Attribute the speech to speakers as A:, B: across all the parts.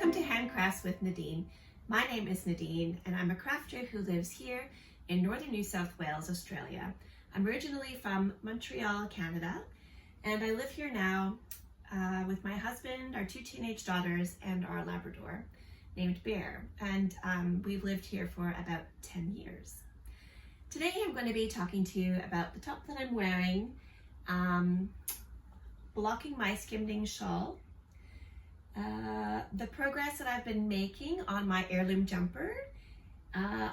A: Welcome to Handcrafts with Nadine. My name is Nadine and I'm a crafter who lives here in northern New South Wales, Australia. I'm originally from Montreal, Canada, and I live here now with my husband, our 2 teenage daughters, and our Labrador named Bear. And we've lived here for about 10 years. Today I'm going to be talking to you about the top that I'm wearing, blocking my Skymnings shawl, the progress that I've been making on my Heirloom Jumper,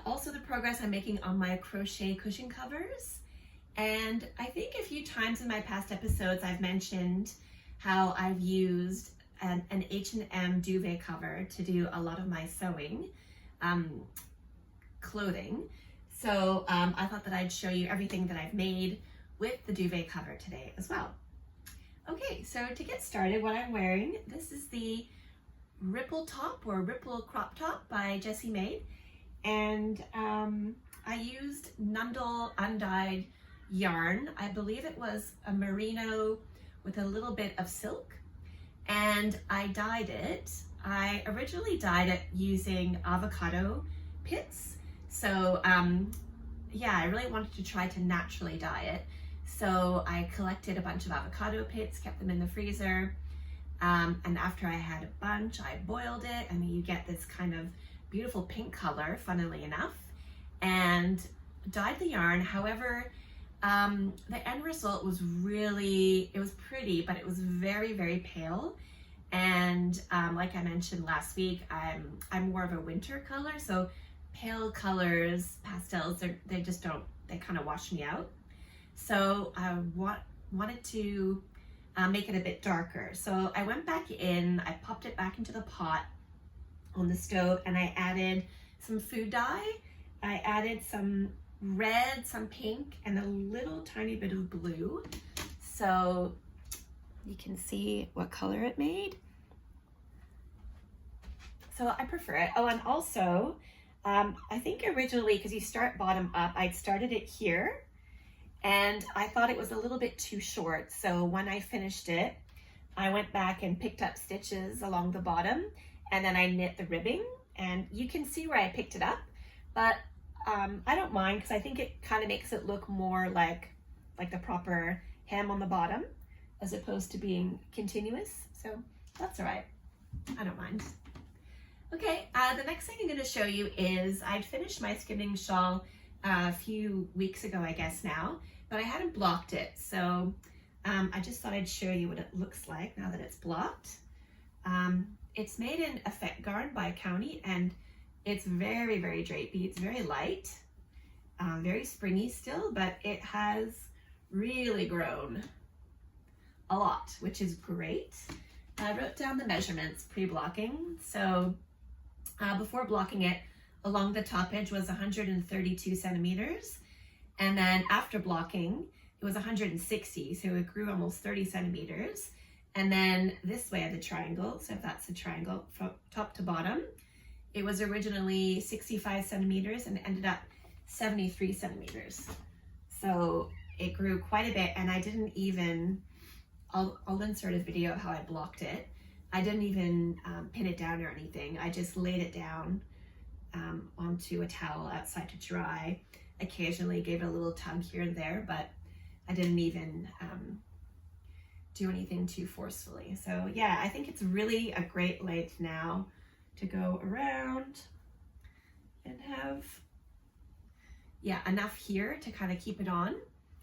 A: also the progress I'm making on my crochet cushion covers, and I think a few times in my past episodes I've mentioned how I've used an H&M duvet cover to do a lot of my sewing clothing. So I thought that I'd show you everything that I've made with the duvet cover today as well. Okay, so to get started, what I'm wearing, this is the Ripple Top or Ripple Crop Top by Jessie Maed. And I used Nundle undyed yarn. I believe it was a merino with a little bit of silk. And I dyed it. I originally dyed it using avocado pits. So yeah, I really wanted to try to naturally dye it. So I collected a bunch of avocado pits, kept them in the freezer, and after I had a bunch, I boiled it, and you get this kind of beautiful pink color, funnily enough, and dyed the yarn. However, the end result was it was pretty, but it was very, very pale. And like I mentioned last week, I'm more of a winter color, so pale colors, pastels, they kind of wash me out. So I wanted to make it a bit darker. So I went back in, I popped it back into the pot on the stove, and I added some food dye. I added some red, some pink, and a little tiny bit of blue. So you can see what color it made. So I prefer it. Oh, and also, I think originally, because you start bottom up, I'd started it here, and I thought it was a little bit too short. So when I finished it, I went back and picked up stitches along the bottom, and then I knit the ribbing, and you can see where I picked it up, but I don't mind, because I think it kind of makes it look more like the proper hem on the bottom, as opposed to being continuous. So that's all right, I don't mind. Okay, the next thing I'm going to show you is I'd finished my Skymnings shawl a few weeks ago, I guess now, but I hadn't blocked it. So I just thought I'd show you what it looks like now that it's blocked. It's made in Effect Garn by County, and it's very, very drapey. It's very light, very springy still, but it has really grown a lot, which is great. I wrote down the measurements pre-blocking. So before blocking it, along the top edge was 132 centimeters. And then after blocking, it was 160. So it grew almost 30 centimeters. And then this way of the triangle, so if that's the triangle from top to bottom, it was originally 65 centimeters and ended up 73 centimeters. So it grew quite a bit, and I didn't even, I'll insert a video of how I blocked it. I didn't even pin it down or anything. I just laid it down onto a towel outside to dry. Occasionally gave it a little tug here and there, but I didn't even do anything too forcefully. So yeah, I think it's really a great length now to go around and have, yeah, enough here to kind of keep it on.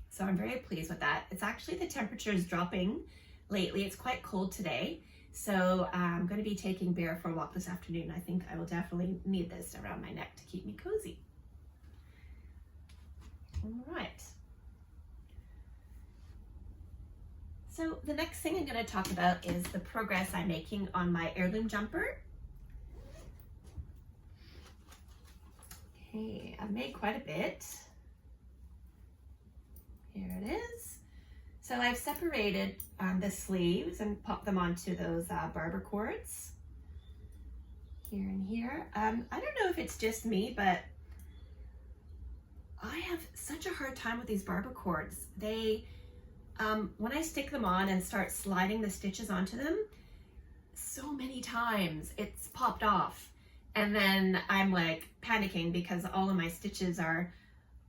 A: So I'm very pleased with that. It's actually, the temperature is dropping lately. It's quite cold today. So I'm going to be taking Bear for a walk this afternoon. I think I will definitely need this around my neck to keep me cozy. All right. So the next thing I'm going to talk about is the progress I'm making on my Heirloom Jumper. Okay, I've made quite a bit. Here it is. So I've separated the sleeves and popped them onto those barber cords here and here. I don't know if it's just me, but I have such a hard time with these barber cords. They, when I stick them on and start sliding the stitches onto them, so many times it's popped off. And then I'm like panicking because all of my stitches are,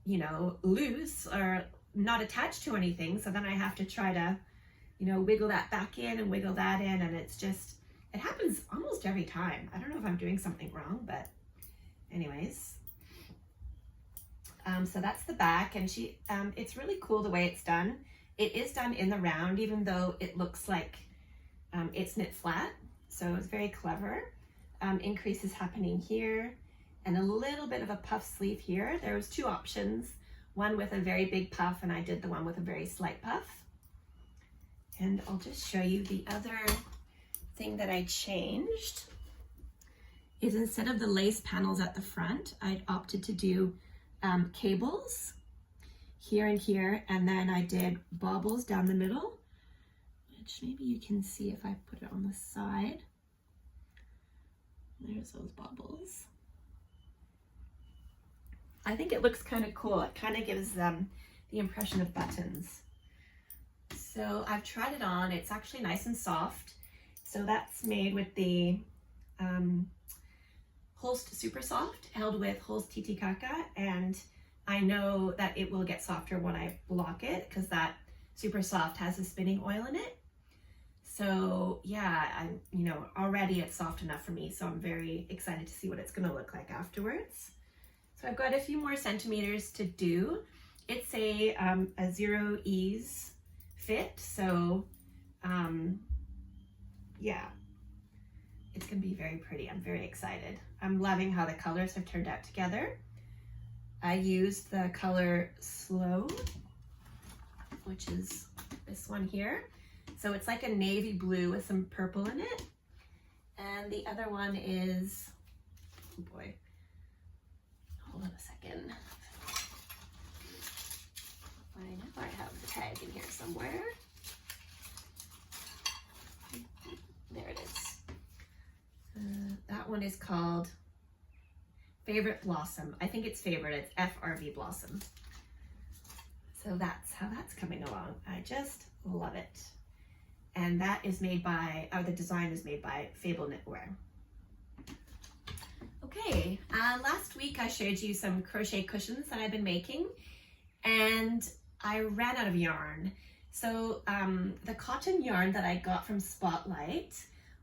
A: you know, loose or not attached to anything. So then I have to try to, you know, wiggle that back in and wiggle that in. And it's just, it happens almost every time. I don't know if I'm doing something wrong, but anyways. So that's the back, and it's really cool the way it's done. It is done in the round, even though it looks like it's knit flat. So it's very clever. Increases happening here, and a little bit of a puff sleeve here. There was two options, one with a very big puff, and I did the one with a very slight puff. And I'll just show you the other thing that I changed is instead of the lace panels at the front, I'd opted to do cables here and here, and then I did baubles down the middle, which maybe you can see if I put it on the side. There's those baubles. I think it looks kind of cool. It kind of gives them the impression of buttons. So I've tried it on. It's actually nice and soft. So that's made with the Holst Super Soft, held with Holst Titicaca, and I know that it will get softer when I block it because that Super Soft has a spinning oil in it. So yeah, you know, already it's soft enough for me, so I'm very excited to see what it's gonna look like afterwards. So I've got a few more centimeters to do. It's a zero ease fit, so yeah, it's gonna be very pretty. I'm very excited. I'm loving how the colors have turned out together. I used the color Slow, which is this one here. So it's like a navy blue with some purple in it. And the other one is, oh boy, hold on a second. I know I have the tag in here somewhere. There it is. That one is called Favorite Blossom. I think it's Favorite. It's FRV Blossom. So that's how that's coming along. I just love it. And that is made by, the design is made by Fabel Knitwear. Okay, last week I showed you some crochet cushions that I've been making, and I ran out of yarn. So the cotton yarn that I got from Spotlight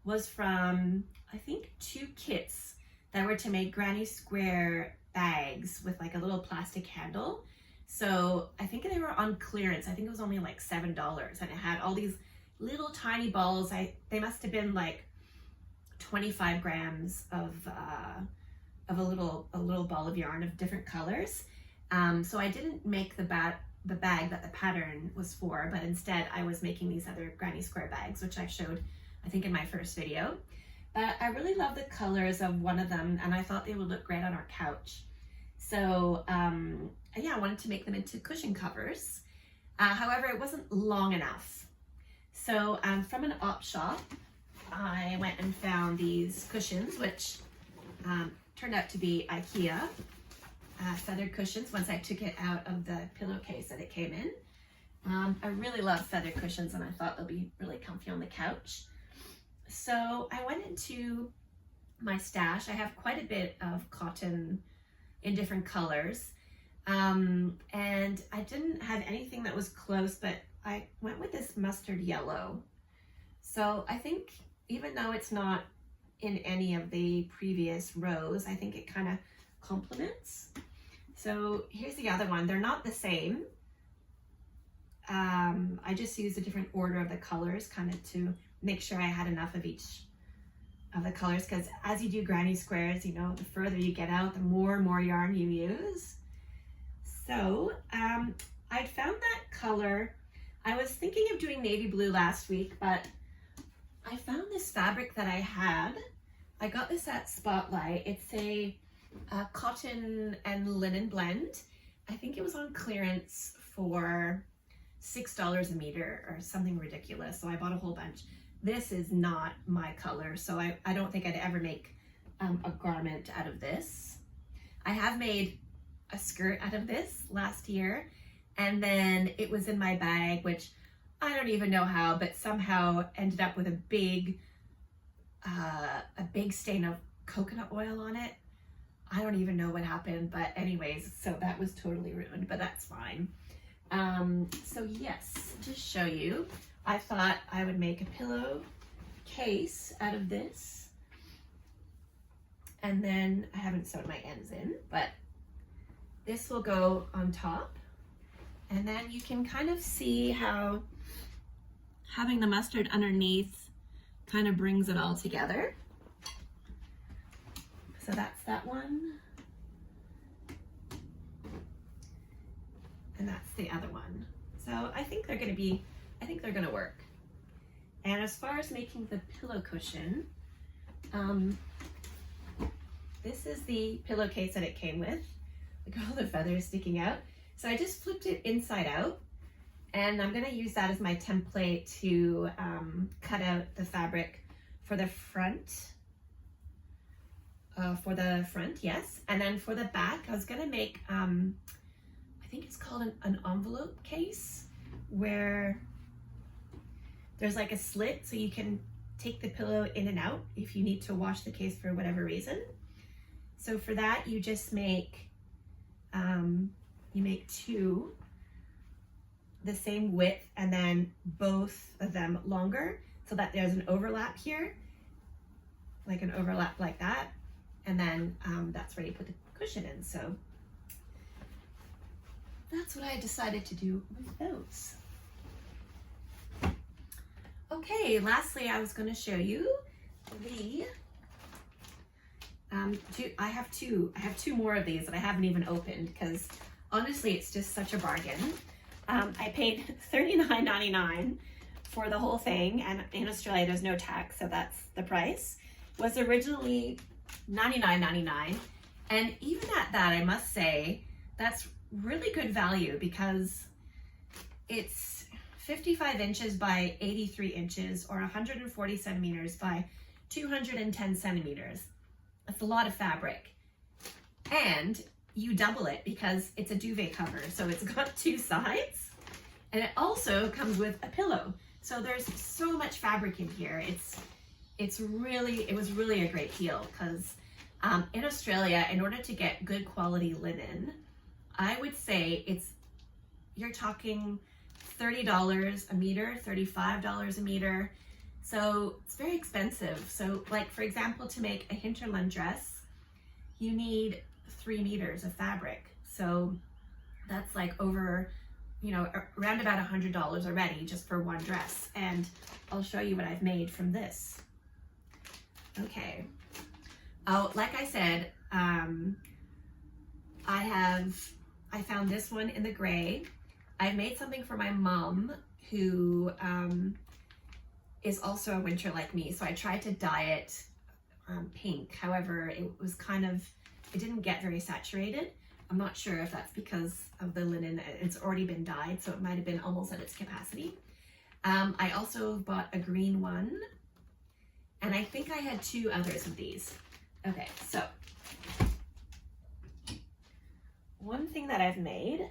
A: was from, I think, 2 kits that were to make granny square bags with like a little plastic handle. So I think they were on clearance. I think it was only like $7, and it had all these little tiny balls. They must have been like 25 grams of a little ball of yarn of different colors. So I didn't make the bag that the pattern was for, but instead I was making these other granny square bags, which I showed, I think, in my first video. But I really love the colors of one of them, and I thought they would look great on our couch. So yeah, I wanted to make them into cushion covers. However, it wasn't long enough. So from an op shop, I went and found these cushions, which turned out to be IKEA feather cushions once I took it out of the pillowcase that it came in. I really love feather cushions, and I thought they'll be really comfy on the couch. So I went into my stash. I have quite a bit of cotton in different colors, and I didn't have anything that was close, but I went with this mustard yellow. So I think even though it's not in any of the previous rows, I think it kind of complements. So here's the other one. They're not the same. I just used a different order of the colors kind of to make sure I had enough of each of the colors, because as you do granny squares, you know, the further you get out, the more and more yarn you use. So I'd found that color. I was thinking of doing navy blue last week, but I found this fabric that I had. I got this at Spotlight. It's a cotton and linen blend. I think it was on clearance for $6 a meter or something ridiculous. So I bought a whole bunch. This is not my color, so I don't think I'd ever make a garment out of this. I have made a skirt out of this last year, and then it was in my bag, which I don't even know how, but somehow ended up with a big a big stain of coconut oil on it. I don't even know what happened, but anyways, so that was totally ruined, but that's fine. So yes, just show you, I thought I would make a pillow case out of this. And then I haven't sewed my ends in, but this will go on top. And then you can kind of see how having the mustard underneath kind of brings it all together. So that's that one. And that's the other one. So I think they're gonna work. And as far as making the pillow cushion, this is the pillowcase that it came with. Look at all the feathers sticking out. So I just flipped it inside out, and I'm gonna use that as my template to cut out the fabric for the front. Yes. And then for the back, I was gonna make, I think it's called an envelope case, where there's like a slit so you can take the pillow in and out if you need to wash the case for whatever reason. So for that, you just make, two the same width, and then both of them longer, so that there's an overlap here, like an overlap like that. And then that's where you put the cushion in. So that's what I decided to do with those. Okay, lastly, I was going to show you the I have two more of these that I haven't even opened, because honestly it's just such a bargain. I paid $39.99 for the whole thing, and in Australia there's no tax, so that's the price. It was originally $99.99, and even at that, I must say that's really good value, because it's 55 inches by 83 inches, or 140 centimeters by 210 centimeters. That's a lot of fabric. And you double it because it's a duvet cover, so it's got two sides, and it also comes with a pillow. So there's so much fabric in here. It was really a great deal, because in Australia, in order to get good quality linen, I would say you're talking $30 a meter, $35 a meter. So it's very expensive. So like, for example, to make a Hinterland dress, you need 3 meters of fabric. So that's like over, around about $100 already just for one dress. And I'll show you what I've made from this. Okay. Oh, like I said, I found this one in the gray. I've made something for my mom, who is also a winter like me. So I tried to dye it pink. However, it didn't get very saturated. I'm not sure if that's because of the linen. It's already been dyed, so it might have been almost at its capacity. I also bought a green one, and I think I had 2 others of these. Okay, so one thing that I've made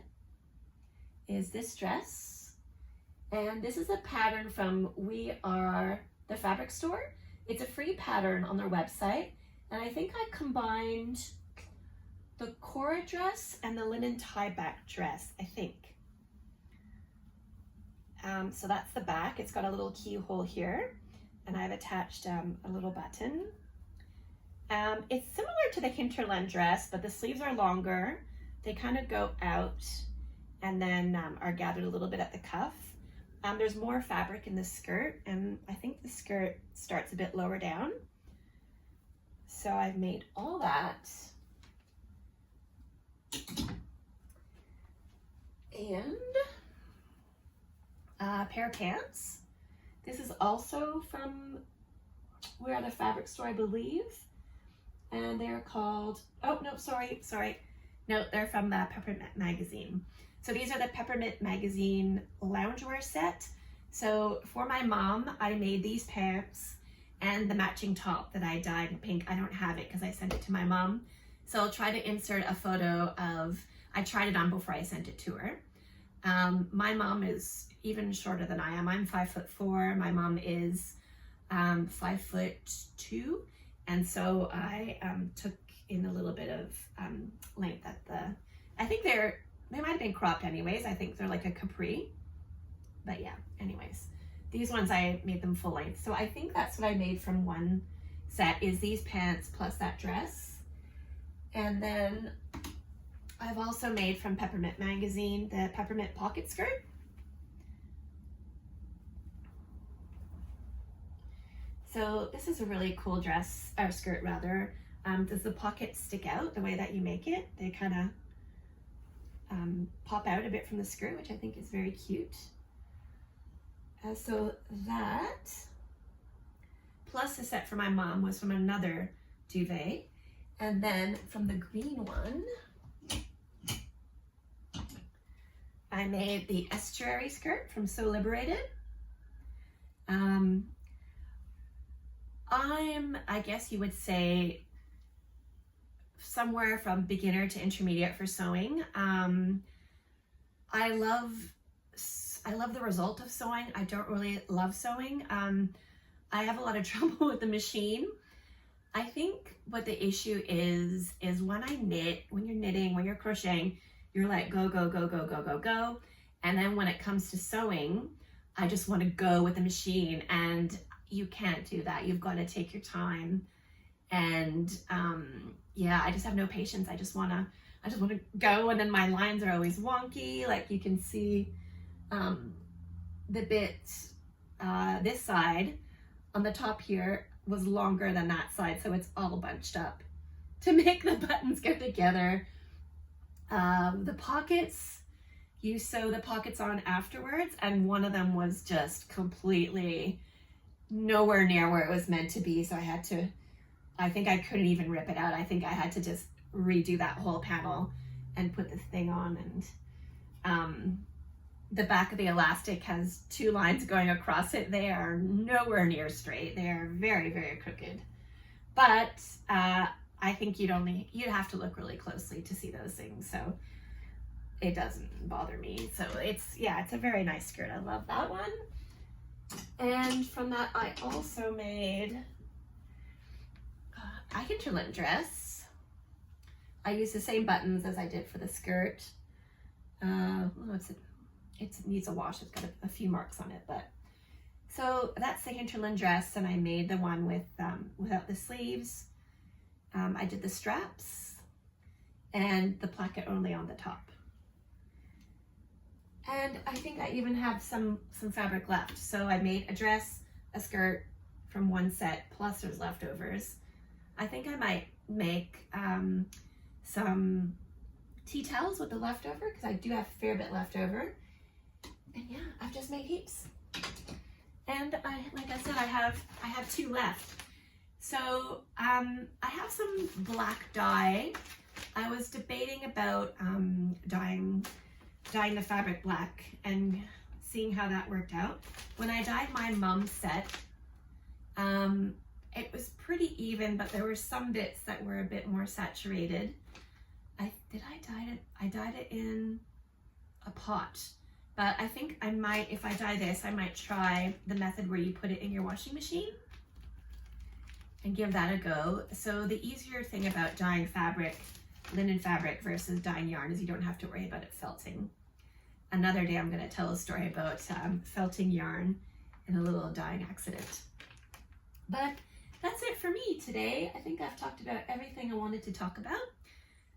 A: is this dress, and this is a pattern from We Are the Fabric Store. It's a free pattern on their website, and I think I combined the Cora dress and the linen tie-back dress, I think. So that's the back. It's got a little keyhole here, and I've attached a little button. It's similar to the Hinterland dress, but the sleeves are longer. They kind of go out and then are gathered a little bit at the cuff. There's more fabric in the skirt, and I think the skirt starts a bit lower down. So I've made all that. And a pair of pants. This is also from We Are the Fabric Store, I believe. And they're called, oh, no, sorry. No, they're from the Peppermint magazine. So these are the Peppermint magazine Loungewear Set. So for my mom, I made these pants and the matching top that I dyed in pink. I don't have it because I sent it to my mom. So I'll try to insert a photo of, I tried it on before I sent it to her. My mom is even shorter than I am. I'm 5'4". My mom is 5'2", and so I took in a little bit of length at the, I think they might have been cropped anyways. I think they're like a capri, but yeah, anyways, these ones I made them full length. So I think that's what I made from one set, is these pants plus that dress. And then I've also made from Peppermint magazine the Peppermint pocket skirt. So this is a really cool dress, or skirt rather. Does the pocket stick out the way that you make it? They kind of pop out a bit from the skirt, which I think is very cute. So that, plus the set for my mom was from another duvet. And then from the green one, I made the Estuary skirt from So Liberated. I guess you would say somewhere from beginner to intermediate for sewing. I love the result of sewing. I don't really love sewing. I have a lot of trouble with the machine. I think what the issue is when I knit, when you're knitting, when you're crocheting, you're like go, go, go, go, go, go, go. And then when it comes to sewing, I just want to go with the machine, and you can't do that. You've got to take your time. And yeah, I just have no patience. I just want to go, and then my lines are always wonky. Like you can see the bit this side on the top here was longer than that side, so it's all bunched up to make the buttons go together. The pockets, you sew the pockets on afterwards, and one of them was just completely nowhere near where it was meant to be, so I think I couldn't even rip it out. I think I had to just redo that whole panel and put this thing on. And the back of the elastic has 2 lines going across it. They are nowhere near straight. They are very, very crooked. But I think you'd have to look really closely to see those things. So it doesn't bother me. So it's a very nice skirt. I love that one. And from that, I also made a Hinterland dress. I used the same buttons as I did for the skirt. It needs a wash. It's got a few marks on it, but so that's the Hinterland dress, and I made the one with without the sleeves. I did the straps and the placket only on the top. And I think I even have some fabric left. So I made a dress, a skirt from one set, plus there's leftovers. I think I might make some tea towels with the leftover, because I do have a fair bit left over. And yeah, I've just made heaps. And like I said, I have 2 left. So I have some black dye. I was debating about dyeing the fabric black and seeing how that worked out. When I dyed my mom's set, it was pretty even, but there were some bits that were a bit more saturated. I dyed it in a pot, but I think I might, if I dye this, I might try the method where you put it in your washing machine and give that a go. So the easier thing about dyeing fabric, linen fabric versus dyeing yarn, is you don't have to worry about it felting. Another day I'm going to tell a story about felting yarn and a little dyeing accident. But that's it for me today. I think I've talked about everything I wanted to talk about.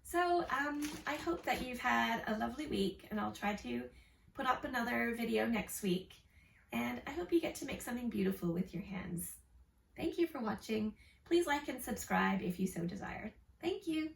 A: So I hope that you've had a lovely week, and I'll try to put up another video next week. And I hope you get to make something beautiful with your hands. Thank you for watching. Please like and subscribe if you so desire. Thank you.